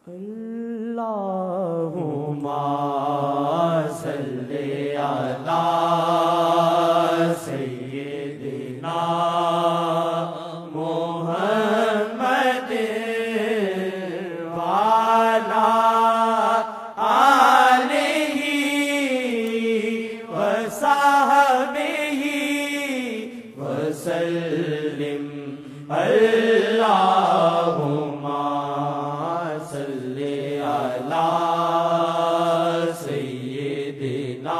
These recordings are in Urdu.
اللہم صلی علی سیدنا محمد وعلی آلہ وصحبہ وسلم اللہم صلی علی سیدنا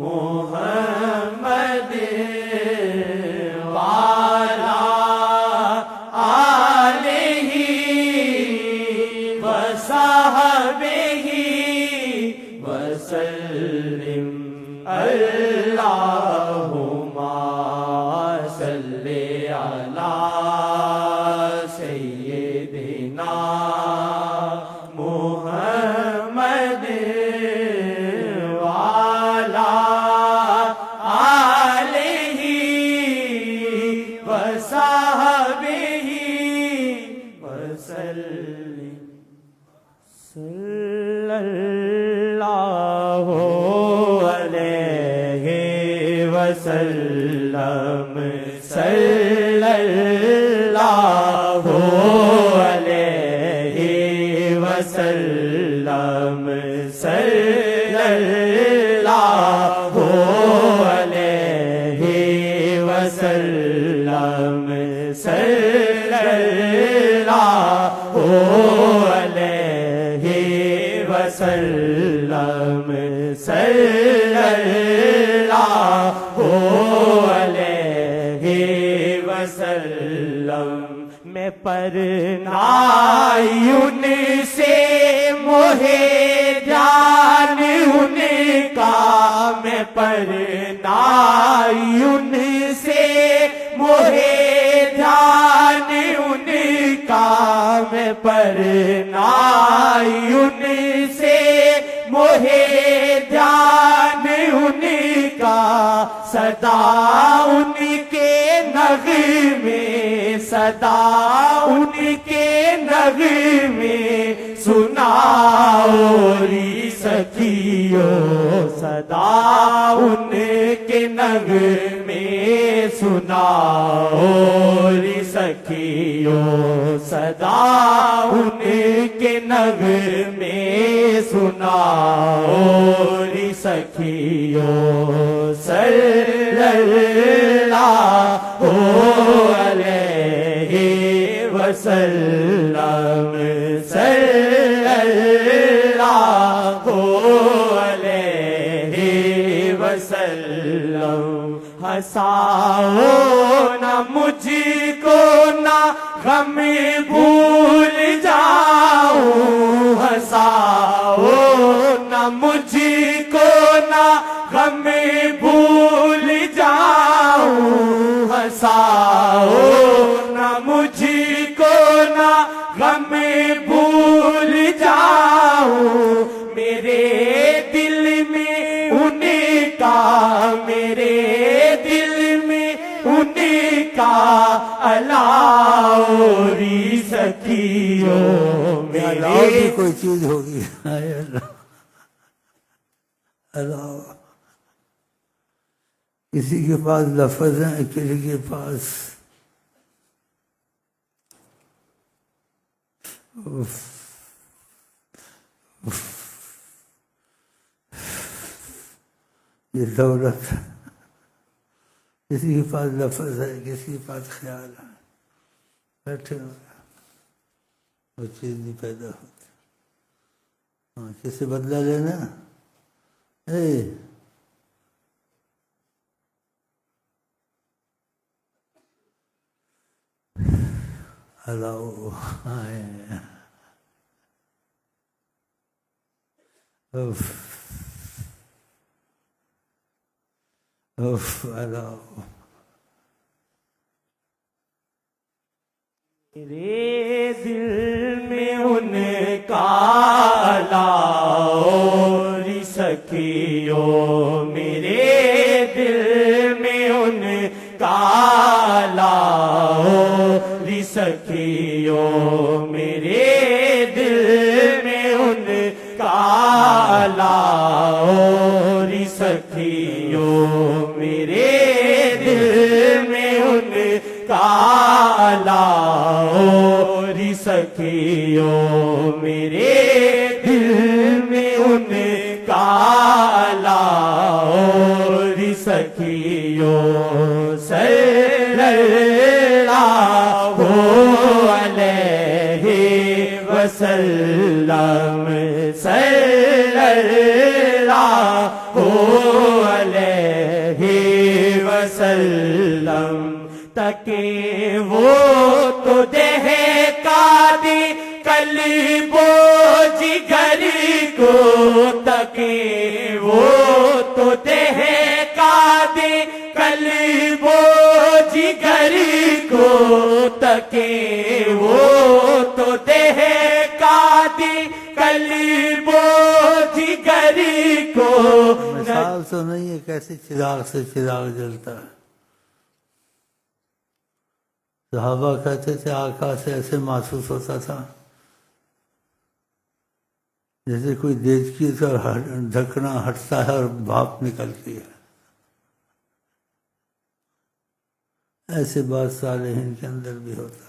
محمد وعلی آلہ وصحبہ وسلم اللہم صلی علی سیدنا محمد وعلی آلہ وصحبہ وسلم صلی اللہ علیہ وسلم صلی اللہ علیہ وسلم صلی اللہ علیہ وسلم صلی اللہ علیہ وسلم صلی اللہ علیہ وسلم میں پرنائی ان سے موہے جان ان کا میں پرنائی ان سے موہے جان ان کا میں پرنائی ان سے موہے جان ان کا صدا ان کے نغمے صدا ان کے نغمے سناؤ ری سکھیو صدا ان کے نغمے سناؤ ری سکھیو صدا ان کے نغمے سناؤ ری سکھیو صلی اللہ علیہ وسلم صلی اللہ علیہ وسلم ہنساؤ نہ مجھ کو نہ غم بھول جاؤں ہنساؤ نہ مجھ کو نہ غم بھول جاؤں ہنساؤ نہ مجھ کو نہ غم بھول جاؤں میرے دل میں ان کا میرے دل میں ان کا الاؤری سکھیو میرے کوئی چیز ہوگی اللہ کسی کے پاس لفظ ہیں کسی کے پاس یہ دولت کسی کے پاس لفظ ہے کسی کے پاس خیال ہے بیٹھے ہو وہ چیز نہیں پیدا ہوتی ہاں کسی بدلہ لینا اللہ اللہ میرے دل میں ان کا لاؤ سکھیو میرے دل میں ان کا لاؤ سکھیو میرے ری سکھیوں میرے دل میں ان کا لاؤ ری سکھیوں صلی اللہ علیہ وسلم صلی اللہ علیہ وسلم تکے وہ تو دہکا دی قلب و جگر کو تکے وہ تو دہکا دی قلب و جگر کو تکے وہ تو دہکا دی قلب و جگر کو مثال تو نہیں ہے کیسے چراغ سے چراغ جلتا ہے. صحابہ کہتے تھے آقا سے ایسے محسوس ہوتا تھا جیسے کوئی دیچکی کا ڈھکنا ہٹتا ہے اور بھاپ نکلتی ہے. ایسے بات صالحین کے اندر بھی ہوتا ہے.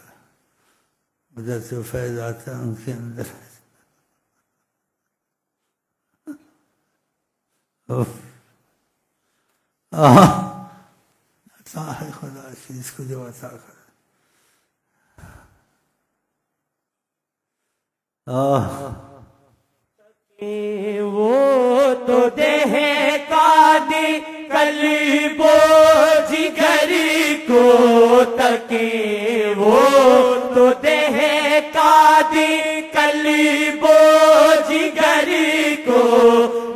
ادھر سے فیض آتا ہے ان کے اندر. عطا ہے خدا اس کو جو عطا کرے. وہ تو دہکا دی قلب و جگر کو تکے وہ تو دہکا دی قلب و جگر کو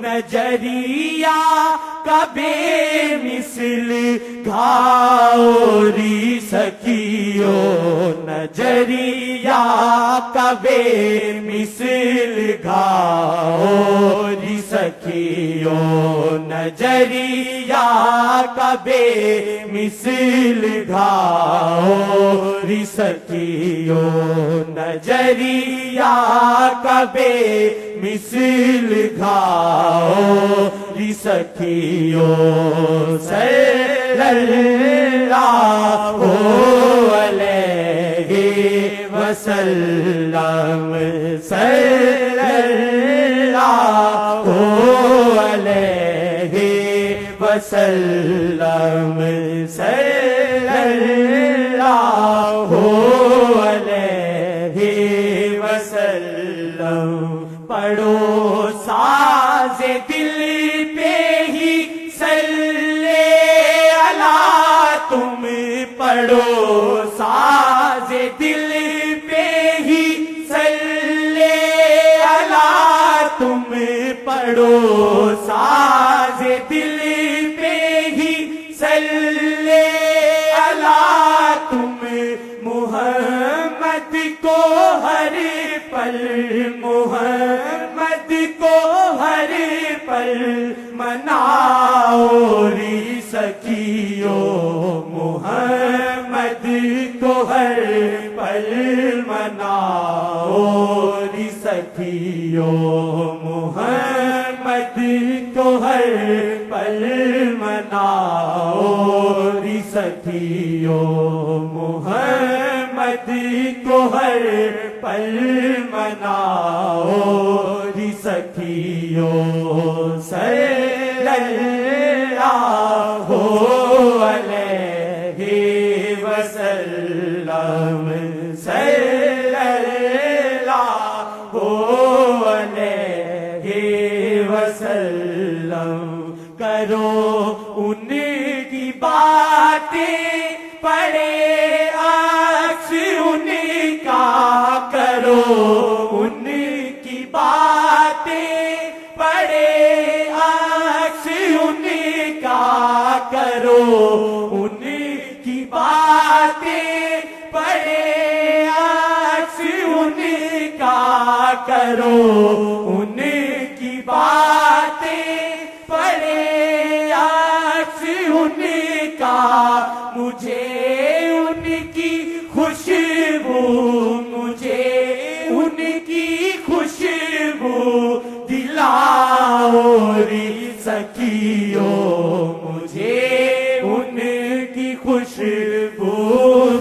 نظریہ کا بے مثل گھاؤ ری سکھیوں نظریہ کا بے مثل گھاؤ ری سکھیوں نظریہ کا بے مثل گھاؤ ری سکھیوں نظریہ کا بے مثل گھاؤ ری سکھیوں صلی اللہ علیہ وسلم صلی اللہ علیہ وسلم صلی اللہ علیہ وسلم. پڑھو ساز دل پہ ہی صلی اللہ تم پڑھو ساز دل پہ ہی صلی اللہ تم پڑھو ساز دل پہ ہی صلی اللہ تم محمد کو ہر پل محمد کو ہر پل مناؤ ری سکھیوں محمد کو ہر پل مناؤ ری سکھیوں محمد کو ہر پل مناؤ ری سکھیوں محمد کو ہر پل مناؤ ری سکھیوں صلی اللہ علیہ وسلم صلی اللہ علیہ وسلم. کرو ان کی باتیں پڑھے عکس ان کا کرو ان کی باتیں پڑھے عکس ان کا کرو ان کی باتیں پڑھے عکس ان کا کرو ان کی باتیں پڑھے عکس ان کا مجھے ان کی خوشبو مجھے ان کی خوشبو دلاؤ ری سکھیوں مجھے ان کی خوشبو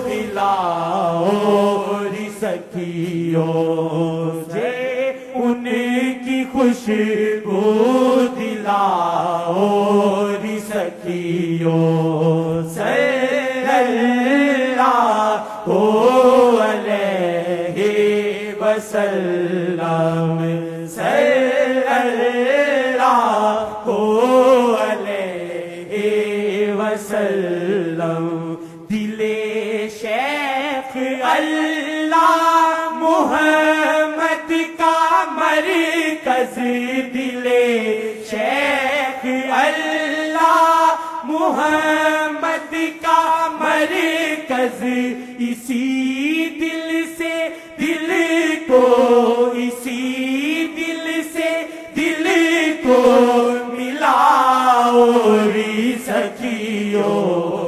دلاؤ ری سکھیوں سخیوں سے ان کی خوشبو دلاؤ ری سخیوں صلی اللہ علیہ وسلم صلی اللہ علیہ وسلم دل شیخ اللہ محمد کا مرکز دل شیخ اللہ محمد کا مرکز اسی دل سے دل کو اسی دل سے دل کو ملاؤ ری سخیوں